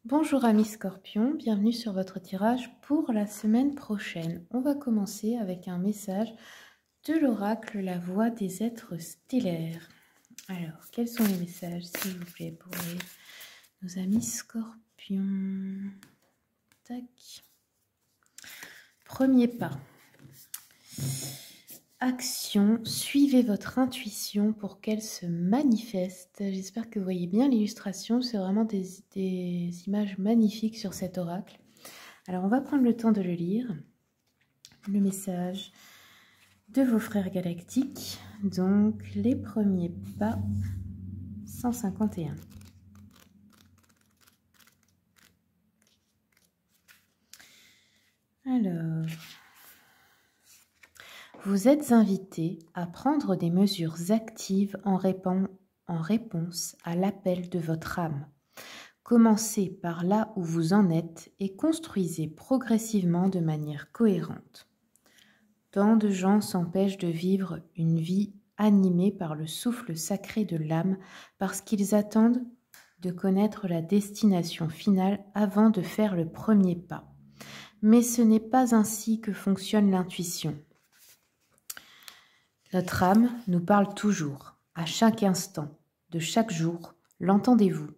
Bonjour amis scorpions, bienvenue sur votre tirage pour la semaine prochaine. On va commencer avec un message de l'oracle La Voix des êtres stellaires. Alors, quels sont les messages, s'il vous plaît, pour nos amis scorpions? Tac. Premier pas. Action, suivez votre intuition pour qu'elle se manifeste. J'espère que vous voyez bien l'illustration, c'est vraiment des images magnifiques sur cet oracle. Alors on va prendre le temps de le lire, le message de vos frères galactiques, donc les premiers pas 151. Alors... Vous êtes invité à prendre des mesures actives en réponse à l'appel de votre âme. Commencez par là où vous en êtes et construisez progressivement de manière cohérente. Tant de gens s'empêchent de vivre une vie animée par le souffle sacré de l'âme parce qu'ils attendent de connaître la destination finale avant de faire le premier pas. Mais ce n'est pas ainsi que fonctionne l'intuition. Notre âme nous parle toujours, à chaque instant, de chaque jour, l'entendez-vous?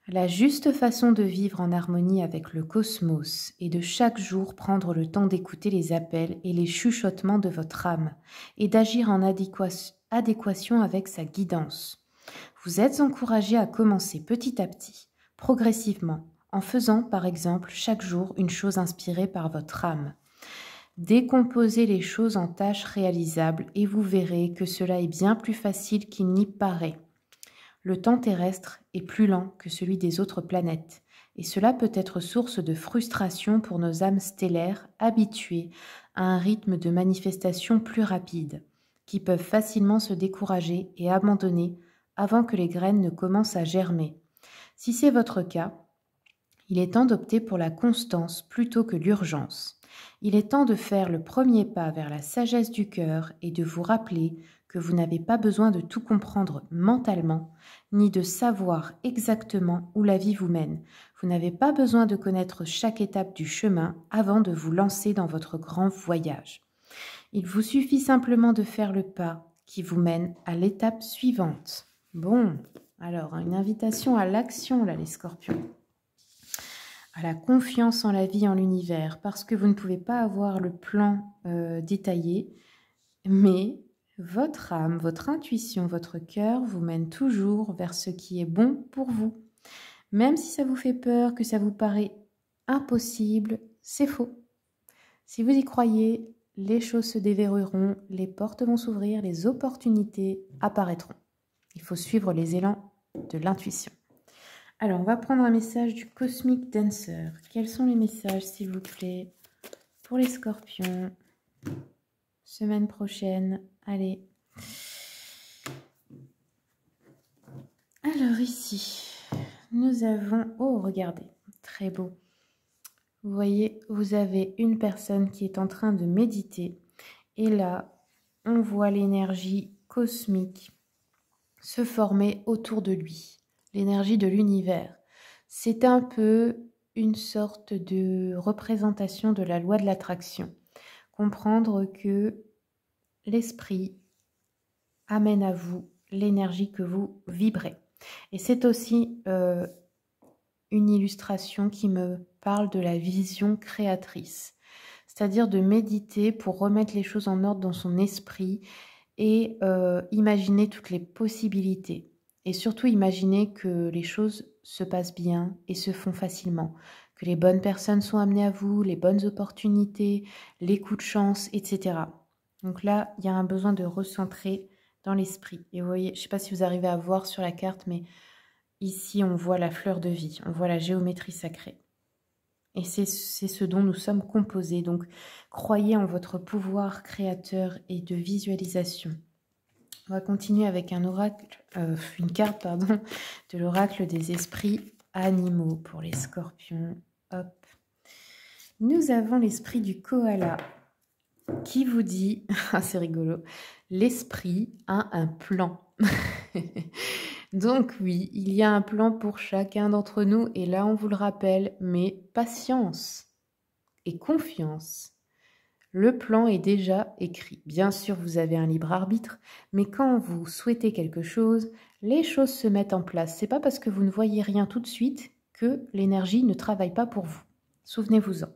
La juste façon de vivre en harmonie avec le cosmos est de chaque jour prendre le temps d'écouter les appels et les chuchotements de votre âme et d'agir en adéquation avec sa guidance. Vous êtes encouragé à commencer petit à petit, progressivement, en faisant par exemple chaque jour une chose inspirée par votre âme. Décomposez les choses en tâches réalisables et vous verrez que cela est bien plus facile qu'il n'y paraît. Le temps terrestre est plus lent que celui des autres planètes et cela peut être source de frustration pour nos âmes stellaires habituées à un rythme de manifestation plus rapide, qui peuvent facilement se décourager et abandonner avant que les graines ne commencent à germer. Si c'est votre cas, il est temps d'opter pour la constance plutôt que l'urgence. Il est temps de faire le premier pas vers la sagesse du cœur et de vous rappeler que vous n'avez pas besoin de tout comprendre mentalement, ni de savoir exactement où la vie vous mène. Vous n'avez pas besoin de connaître chaque étape du chemin avant de vous lancer dans votre grand voyage. Il vous suffit simplement de faire le pas qui vous mène à l'étape suivante. Bon, alors une invitation à l'action là les scorpions. À la confiance en la vie, en l'univers, parce que vous ne pouvez pas avoir le plan détaillé, mais votre âme, votre intuition, votre cœur vous mène toujours vers ce qui est bon pour vous. Même si ça vous fait peur, que ça vous paraît impossible, c'est faux. Si vous y croyez, les choses se déverrouilleront, les portes vont s'ouvrir, les opportunités apparaîtront. Il faut suivre les élans de l'intuition. Alors, on va prendre un message du Cosmic Dancer. Quels sont les messages, s'il vous plaît, pour les scorpions? Semaine prochaine. Allez. Alors, ici, nous avons... Oh, regardez, très beau. Vous voyez, vous avez une personne qui est en train de méditer. Et là, on voit l'énergie cosmique se former autour de lui. L'énergie de l'univers. C'est un peu une sorte de représentation de la loi de l'attraction. Comprendre que l'esprit amène à vous l'énergie que vous vibrez. Et c'est aussi une illustration qui me parle de la vision créatrice. C'est-à-dire de méditer pour remettre les choses en ordre dans son esprit et imaginer toutes les possibilités. Et surtout imaginer que les choses se passent bien et se font facilement, que les bonnes personnes sont amenées à vous, les bonnes opportunités, les coups de chance, etc. Donc là, il y a un besoin de recentrer dans l'esprit. Et vous voyez, je ne sais pas si vous arrivez à voir sur la carte, mais ici, on voit la fleur de vie, on voit la géométrie sacrée. Et c'est ce dont nous sommes composés. Donc, croyez en votre pouvoir créateur et de visualisation. On va continuer avec un oracle, une carte pardon, de l'oracle des esprits animaux pour les scorpions. Hop. Nous avons l'esprit du koala qui vous dit, ah c'est rigolo, l'esprit a un plan. Donc oui, il y a un plan pour chacun d'entre nous et là on vous le rappelle, mais patience et confiance. Le plan est déjà écrit. Bien sûr, vous avez un libre arbitre, mais quand vous souhaitez quelque chose, les choses se mettent en place. C'est pas parce que vous ne voyez rien tout de suite que l'énergie ne travaille pas pour vous. Souvenez-vous-en.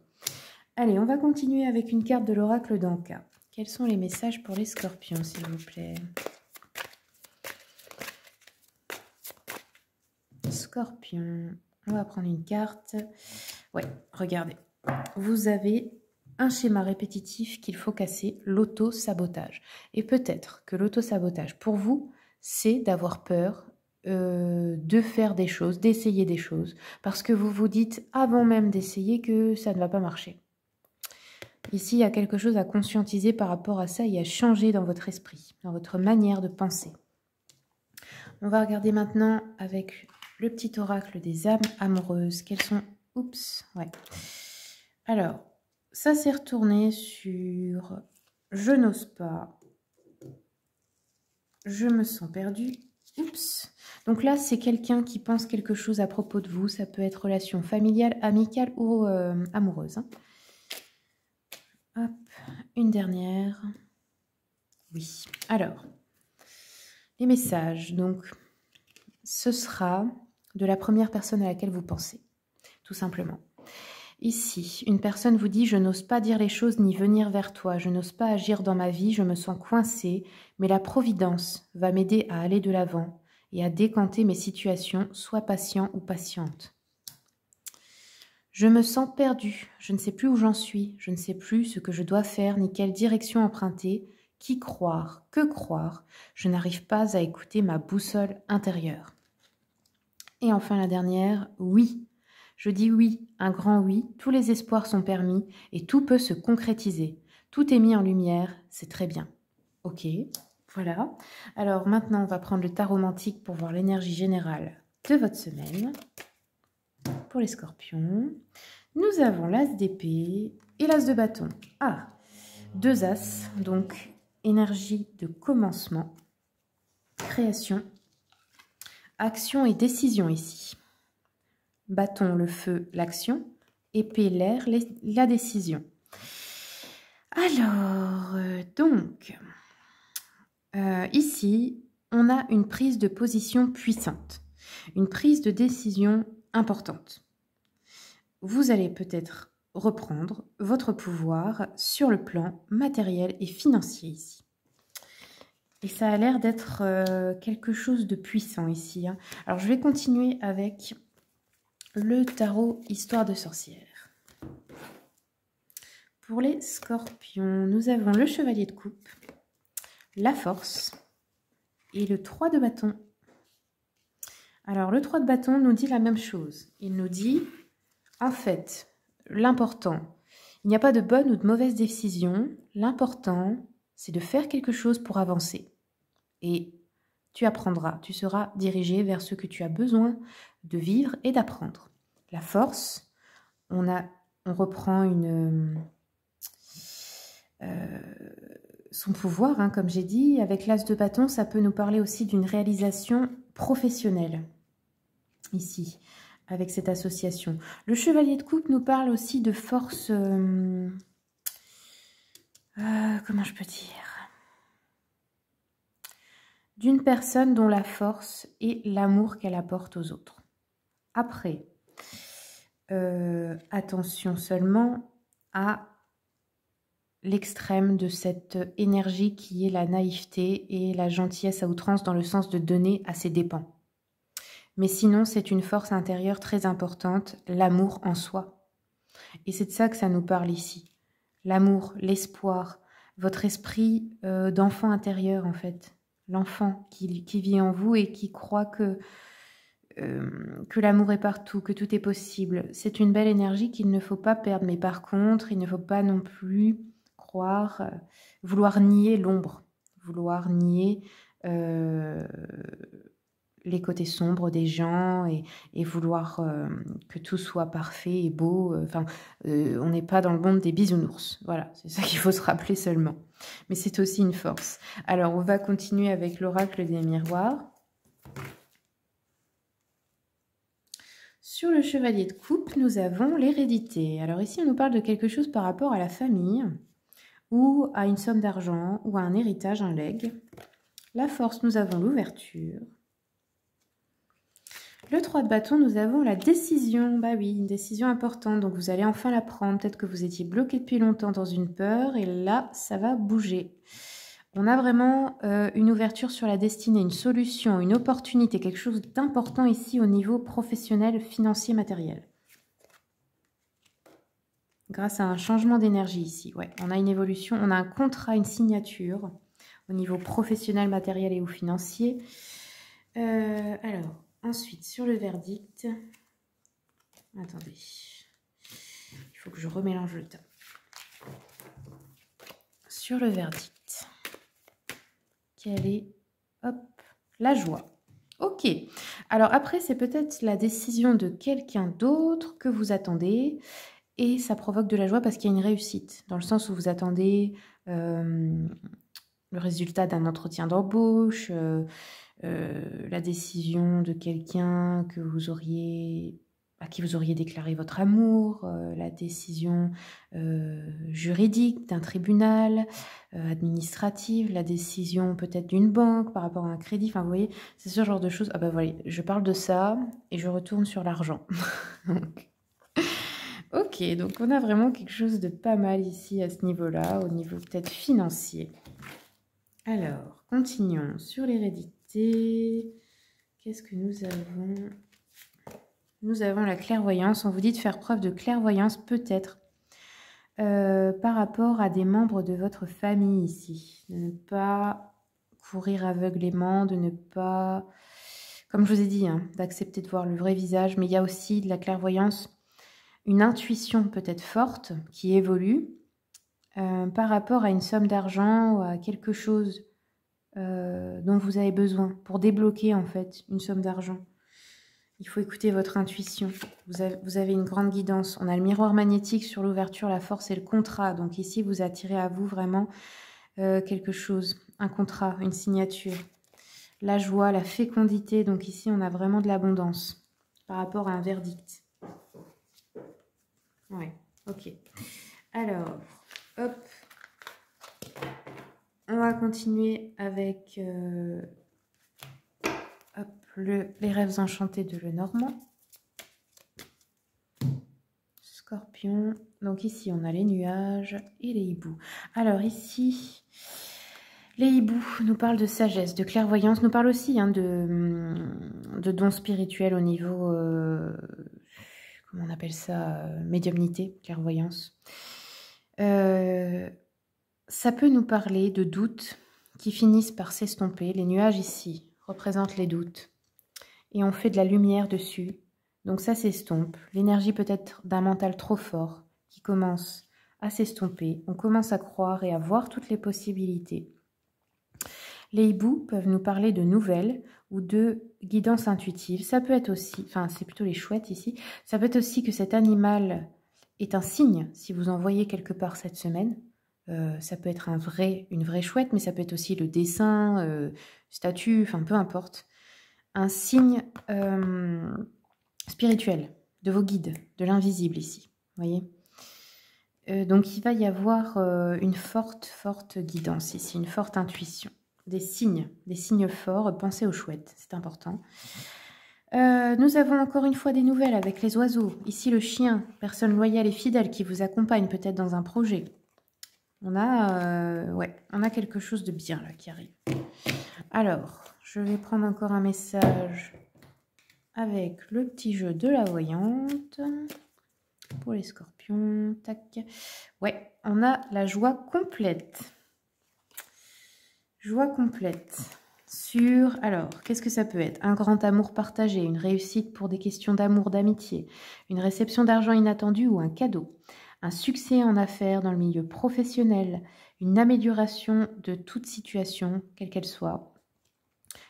Allez, on va continuer avec une carte de l'oracle d'Anka. Quels sont les messages pour les scorpions, s'il vous plaît? Scorpion. On va prendre une carte. Ouais, regardez. Vous avez un schéma répétitif qu'il faut casser, l'auto-sabotage. Et peut-être que l'auto-sabotage, pour vous, c'est d'avoir peur de faire des choses, d'essayer des choses, parce que vous vous dites, avant même d'essayer, que ça ne va pas marcher. Ici, il y a quelque chose à conscientiser par rapport à ça et à changer dans votre esprit, dans votre manière de penser. On va regarder maintenant avec le petit oracle des âmes amoureuses. Quelles sont... Oups, ouais. Alors, ça s'est retourné sur « je n'ose pas »,« je me sens perdue ». Oups. Donc là, c'est quelqu'un qui pense quelque chose à propos de vous. Ça peut être relation familiale, amicale ou amoureuse. Hein. Hop, une dernière. Oui. Alors, les messages. Donc, ce sera de la première personne à laquelle vous pensez, tout simplement. Ici, une personne vous dit « Je n'ose pas dire les choses ni venir vers toi. Je n'ose pas agir dans ma vie. Je me sens coincée. Mais la Providence va m'aider à aller de l'avant et à décanter mes situations. Sois patient ou patiente. Je me sens perdue. Je ne sais plus où j'en suis. Je ne sais plus ce que je dois faire ni quelle direction emprunter. Qui croire? Que croire? Je n'arrive pas à écouter ma boussole intérieure. » Et enfin la dernière, oui. Je dis oui, un grand oui, tous les espoirs sont permis et tout peut se concrétiser. Tout est mis en lumière, c'est très bien. Ok, voilà. Alors maintenant, on va prendre le tarot romantique pour voir l'énergie générale de votre semaine. Pour les scorpions, nous avons l'as d'épée et l'as de bâton. Ah, deux as, donc énergie de commencement, création, action et décision ici. Bâton, le feu, l'action. Épée, l'air, la décision. Alors, ici, on a une prise de position puissante. Une prise de décision importante. Vous allez peut-être reprendre votre pouvoir sur le plan matériel et financier ici. Et ça a l'air d'être quelque chose de puissant ici. Hein. Alors, je vais continuer avec... le tarot Histoire de sorcière. Pour les scorpions, nous avons le chevalier de coupe, la force et le 3 de bâton. Alors, le 3 de bâton nous dit la même chose. Il nous dit, en fait, l'important, il n'y a pas de bonne ou de mauvaise décision. L'important, c'est de faire quelque chose pour avancer. Et tu apprendras, tu seras dirigé vers ce que tu as besoin de vivre et d'apprendre. La force, on reprend son pouvoir, hein, comme j'ai dit. Avec l'as de bâton, ça peut nous parler aussi d'une réalisation professionnelle, ici, avec cette association. Le chevalier de coupe nous parle aussi de force... comment je peux dire? D'une personne dont la force est l'amour qu'elle apporte aux autres. Après, attention seulement à l'extrême de cette énergie qui est la naïveté et la gentillesse à outrance dans le sens de donner à ses dépens. Mais sinon, c'est une force intérieure très importante, l'amour en soi. Et c'est de ça que ça nous parle ici. L'amour, l'espoir, votre esprit d'enfant intérieur en fait. L'enfant qui vit en vous et qui croit que l'amour est partout, que tout est possible. C'est une belle énergie qu'il ne faut pas perdre. Mais par contre, il ne faut pas non plus croire, vouloir nier l'ombre, vouloir nier les côtés sombres des gens et vouloir que tout soit parfait et beau. On n'est pas dans le monde des bisounours. Voilà, c'est ça qu'il faut se rappeler seulement. Mais c'est aussi une force. Alors, on va continuer avec l'oracle des miroirs. Sur le chevalier de coupe, nous avons l'hérédité. Alors ici, on nous parle de quelque chose par rapport à la famille, ou à une somme d'argent, ou à un héritage, un legs. La force, nous avons l'ouverture. Le 3 de bâton, nous avons la décision. Bah oui, une décision importante. Donc vous allez enfin la prendre. Peut-être que vous étiez bloqué depuis longtemps dans une peur. Et là, ça va bouger. On a vraiment une ouverture sur la destinée, une solution, une opportunité, quelque chose d'important ici au niveau professionnel, financier, matériel. Grâce à un changement d'énergie ici. Ouais, on a une évolution, on a un contrat, une signature au niveau professionnel, matériel et ou financier. Alors... Ensuite, sur le verdict, attendez, il faut que je remélange le temps. Sur le verdict, quelle est, hop, la joie. Ok, alors après, c'est peut-être la décision de quelqu'un d'autre que vous attendez et ça provoque de la joie parce qu'il y a une réussite, dans le sens où vous attendez le résultat d'un entretien d'embauche, la décision de quelqu'un à qui vous auriez déclaré votre amour, la décision juridique d'un tribunal, administrative, la décision peut-être d'une banque par rapport à un crédit, enfin vous voyez, c'est ce genre de choses. Ah ben voilà, je parle de ça et je retourne sur l'argent. Ok, donc on a vraiment quelque chose de pas mal ici à ce niveau-là, au niveau peut-être financier. Alors, continuons sur l'hérédité. Qu'est-ce que nous avons? Nous avons la clairvoyance. On vous dit de faire preuve de clairvoyance peut-être par rapport à des membres de votre famille ici. De ne pas courir aveuglément, de ne pas, comme je vous ai dit, hein, d'accepter de voir le vrai visage. Mais il y a aussi de la clairvoyance, une intuition peut-être forte qui évolue par rapport à une somme d'argent ou à quelque chose dont vous avez besoin pour débloquer en fait une somme d'argent. Il faut écouter votre intuition. Vous avez une grande guidance. On a le miroir magnétique sur l'ouverture, la force et le contrat. Donc ici, vous attirez à vous vraiment quelque chose, un contrat, une signature. La joie, la fécondité. Donc ici, on a vraiment de l'abondance par rapport à un verdict. Ouais, ok. Alors, hop. On va continuer avec hop, les rêves enchantés de Lenormand. Scorpion. Donc ici, on a les nuages et les hiboux. Alors ici, les hiboux nous parlent de sagesse, de clairvoyance, nous parlent aussi hein, de dons spirituels au niveau, comment on appelle ça, médiumnité, clairvoyance. Ça peut nous parler de doutes qui finissent par s'estomper. Les nuages ici représentent les doutes. Et on fait de la lumière dessus. Donc ça s'estompe. L'énergie peut-être d'un mental trop fort qui commence à s'estomper. On commence à croire et à voir toutes les possibilités. Les hiboux peuvent nous parler de nouvelles ou de guidance intuitive. Ça peut être aussi, enfin c'est plutôt les chouettes ici, ça peut être aussi que cet animal est un signe si vous en voyez quelque part cette semaine. Ça peut être une vraie chouette, mais ça peut être aussi le dessin, statue, enfin peu importe. Un signe spirituel de vos guides, de l'invisible ici, voyez. Donc il va y avoir une forte guidance ici, une forte intuition. Des signes forts, pensez aux chouettes, c'est important. Nous avons encore une fois des nouvelles avec les oiseaux. Ici le chien, personne loyale et fidèle qui vous accompagne peut-être dans un projet. On a quelque chose de bien là qui arrive. Alors, je vais prendre encore un message avec le petit jeu de la voyante. Pour les scorpions, tac. Ouais, on a la joie complète. Joie complète. Sur, alors, qu'est-ce que ça peut être? Un grand amour partagé, une réussite pour des questions d'amour, d'amitié, une réception d'argent inattendue ou un cadeau. Un succès en affaires dans le milieu professionnel, une amélioration de toute situation, quelle qu'elle soit,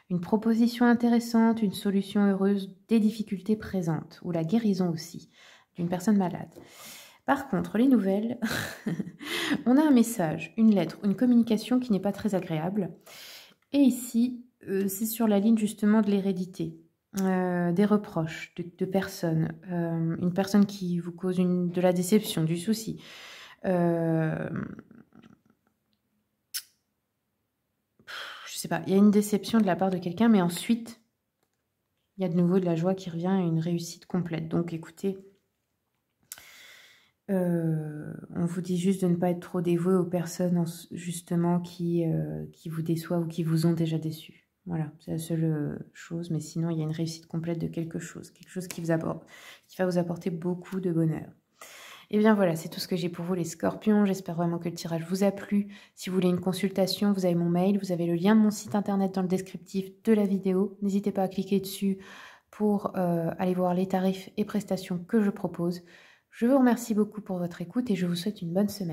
une proposition intéressante, une solution heureuse des difficultés présentes, ou la guérison aussi d'une personne malade. Par contre, les nouvelles, on a un message, une lettre, une communication qui n'est pas très agréable. Et ici, c'est sur la ligne justement de l'hérédité. des reproches de personnes, une personne qui vous cause de la déception, du souci. Je sais pas, il y a une déception de la part de quelqu'un, mais ensuite, il y a de nouveau de la joie qui revient et une réussite complète. Donc écoutez, on vous dit juste de ne pas être trop dévoué aux personnes justement qui vous déçoivent ou qui vous ont déjà déçu. Voilà, c'est la seule chose, mais sinon il y a une réussite complète de quelque chose qui va vous apporter beaucoup de bonheur. Et bien voilà, c'est tout ce que j'ai pour vous les scorpions. J'espère vraiment que le tirage vous a plu. Si vous voulez une consultation, vous avez mon mail, vous avez le lien de mon site internet dans le descriptif de la vidéo. N'hésitez pas à cliquer dessus pour aller voir les tarifs et prestations que je propose. Je vous remercie beaucoup pour votre écoute et je vous souhaite une bonne semaine.